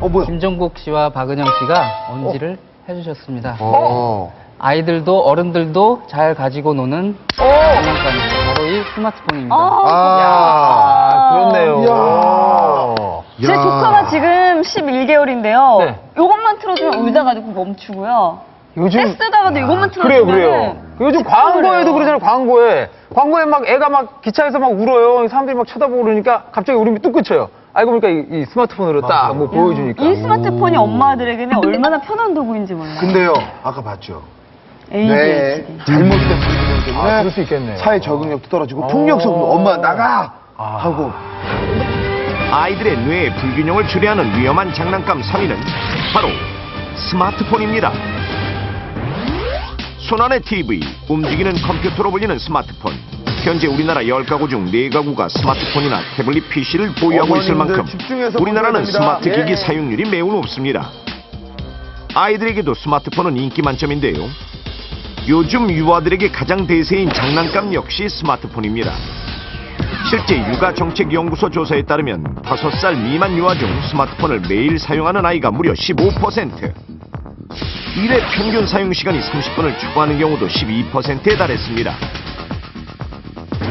뭐야? 김종국 씨와 박은영 씨가 언지를 해주셨습니다. 어. 아이들도 어른들도 잘 가지고 노는 장난감입니다. 바로 이 스마트폰입니다. 그렇네요. 제 조카가 지금 11개월인데요. 네. 요것만 틀어주면 울다가지고 멈추고요. 요즘 쓰다가도 이것만 틀어주면 그래요. 요즘 광고에도 그러잖아요. 광고에 막 애가 막 기차에서 막 울어요. 사람들이 막 쳐다보고 그러니까 갑자기 울음이 뚝 그쳐요. 알고 보니까 이 스마트폰으로 딱 뭐 보여주니까. 이 스마트폰이 엄마들에게는 얼마나 편한 도구인지 몰라요. 근데요, 아까 봤죠? ADHD. 잘못된 분들 때문에 그럴 수 있겠네요. 사회 적응력도 떨어지고 폭력성도 엄마 나가 하고 아이들의 뇌의 불균형을 초래하는 위험한 장난감 3위는 바로 스마트폰입니다. 손안의 TV, 움직이는 컴퓨터로 불리는 스마트폰. 현재 우리나라 10가구 중 4가구가 스마트폰이나 태블릿 PC를 보유하고 있을 어머님들 만큼 집중해서 우리나라는 보셔야 스마트 됩니다. 기기 예. 사용률이 매우 높습니다. 아이들에게도 스마트폰은 인기 만점인데요. 요즘 유아들에게 가장 대세인 장난감 역시 스마트폰입니다. 실제 육아정책연구소 조사에 따르면 5살 미만 유아 중 스마트폰을 매일 사용하는 아이가 무려 15%. 일회 평균 사용시간이 30분을 초과하는 경우도 12%에 달했습니다.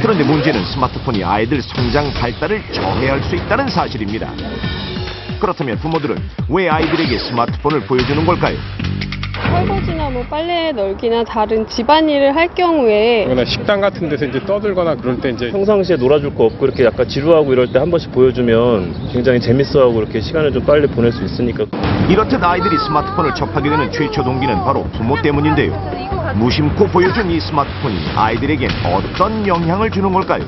그런데 문제는 스마트폰이 아이들 성장 발달을 저해할 수 있다는 사실입니다. 그렇다면 부모들은 왜 아이들에게 스마트폰을 보여주는 걸까요? 설거지나 뭐 빨래 널기나 다른 집안일을 할 경우에 거나 식당 같은 데서 이제 떠들거나 그럴 때 이제 평상시에 놀아줄 거 없고 이렇게 약간 지루하고 이럴 때 한 번씩 보여주면 굉장히 재밌어하고 이렇게 시간을 좀 빨리 보낼 수 있으니까. 이렇듯 아이들이 스마트폰을 접하게 되는 최초 동기는 바로 부모 때문인데요. 무심코 보여준 이 스마트폰이 아이들에겐 어떤 영향을 주는 걸까요?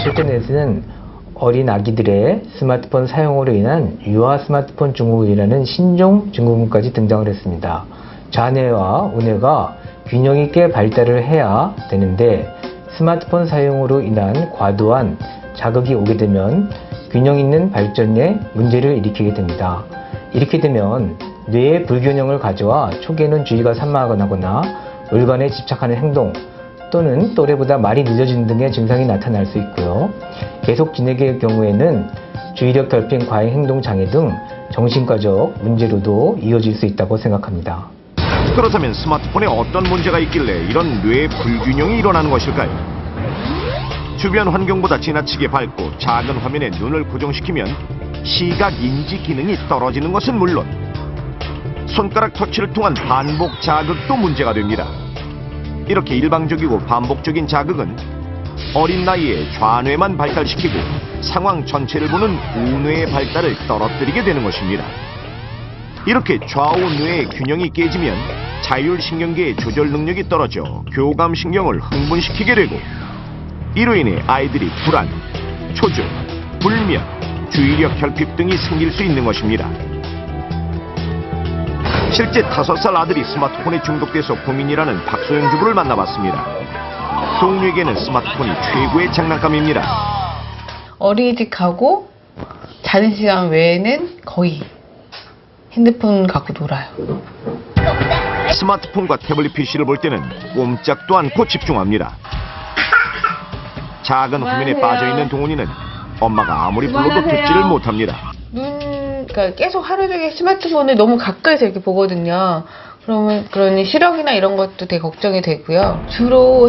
최근에는 어린 아기들의 스마트폰 사용으로 인한 유아 스마트폰 증후군이라는 신종 증후군까지 등장을 했습니다. 자뇌와 우뇌가 균형 있게 발달을 해야 되는데 스마트폰 사용으로 인한 과도한 자극이 오게 되면 균형 있는 발전에 문제를 일으키게 됩니다. 이렇게 되면 뇌의 불균형을 가져와 초기에는 주의가 산만하거나 물건에 집착하는 행동 또는 또래보다 말이 늦어지는 등의 증상이 나타날 수 있고요. 계속 지내게 경우에는 주의력 결핍, 과잉 행동 장애 등 정신과적 문제로도 이어질 수 있다고 생각합니다. 그렇다면 스마트폰에 어떤 문제가 있길래 이런 뇌 불균형이 일어나는 것일까요? 주변 환경보다 지나치게 밝고 작은 화면에 눈을 고정시키면 시각 인지 기능이 떨어지는 것은 물론 손가락 터치를 통한 반복 자극도 문제가 됩니다. 이렇게 일방적이고 반복적인 자극은 어린 나이에 좌뇌만 발달시키고 상황 전체를 보는 우뇌의 발달을 떨어뜨리게 되는 것입니다. 이렇게 좌우 뇌의 균형이 깨지면 자율신경계의 조절 능력이 떨어져 교감신경을 흥분시키게 되고 이로 인해 아이들이 불안, 초조, 불면, 주의력 결핍 등이 생길 수 있는 것입니다. 실제 5살 아들이 스마트폰에 중독돼서 고민이라는 박소영 주부를 만나봤습니다. 동료에게는 스마트폰이 최고의 장난감입니다. 어린이집 가고 자는 시간 외에는 거의 핸드폰 갖고 놀아요. 스마트폰과 태블릿 PC를 볼 때는 꼼짝도 않고 집중합니다. 작은 화면에 빠져있는 동훈이는 엄마가 아무리 불러도 듣지를 못합니다. 그러니까 계속 하루 종일 스마트폰을 너무 가까이서 이렇게 보거든요. 그러니 시력이나 이런 것도 되게 걱정이 되고요. 주로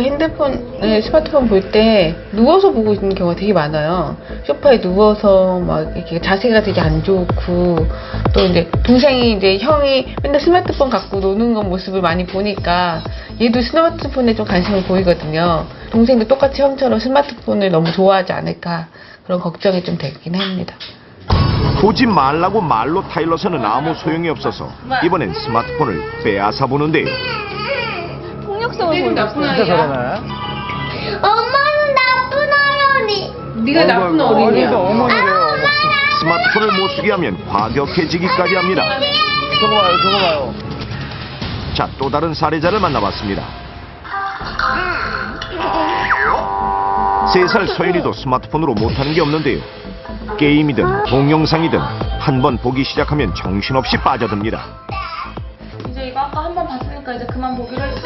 스마트폰 볼 때 누워서 보고 있는 경우가 되게 많아요. 소파에 누워서 막 이렇게 자세가 되게 안 좋고 또 이제 동생이 이제 형이 맨날 스마트폰 갖고 노는 거 모습을 많이 보니까 얘도 스마트폰에 좀 관심을 보이거든요. 동생도 똑같이 형처럼 스마트폰을 너무 좋아하지 않을까 그런 걱정이 좀 되긴 합니다. 보지 말라고 말로 타일러서는 아무 소용이 없어서 이번엔 스마트폰을 빼앗아 보는데요. 폭력성을 보이고 있어요. 진짜 저러네. 엄마는 나쁜 어린이. 네가 나쁜 어린이야. 어머니래요. 스마트폰을 못 쓰게 하면 과격해지기까지 합니다. 저거 봐요. 자, 또 다른 사례자를 만나봤습니다. 3살 서연이도 스마트폰으로 못하는 게 없는데요. 게임이든 동영상이든 한 번 보기 시작하면 정신없이 빠져듭니다. 이제 이거 아까 한 번 봤으니까 이제 그만 보기로 했지?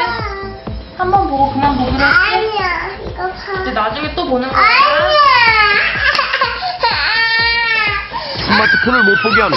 한 번 보고 그만 보기로 했지? 아니야, 이거 봐. 이제 나중에 또 보는 거야? 아니야. 스마트폰을 못 보게 하면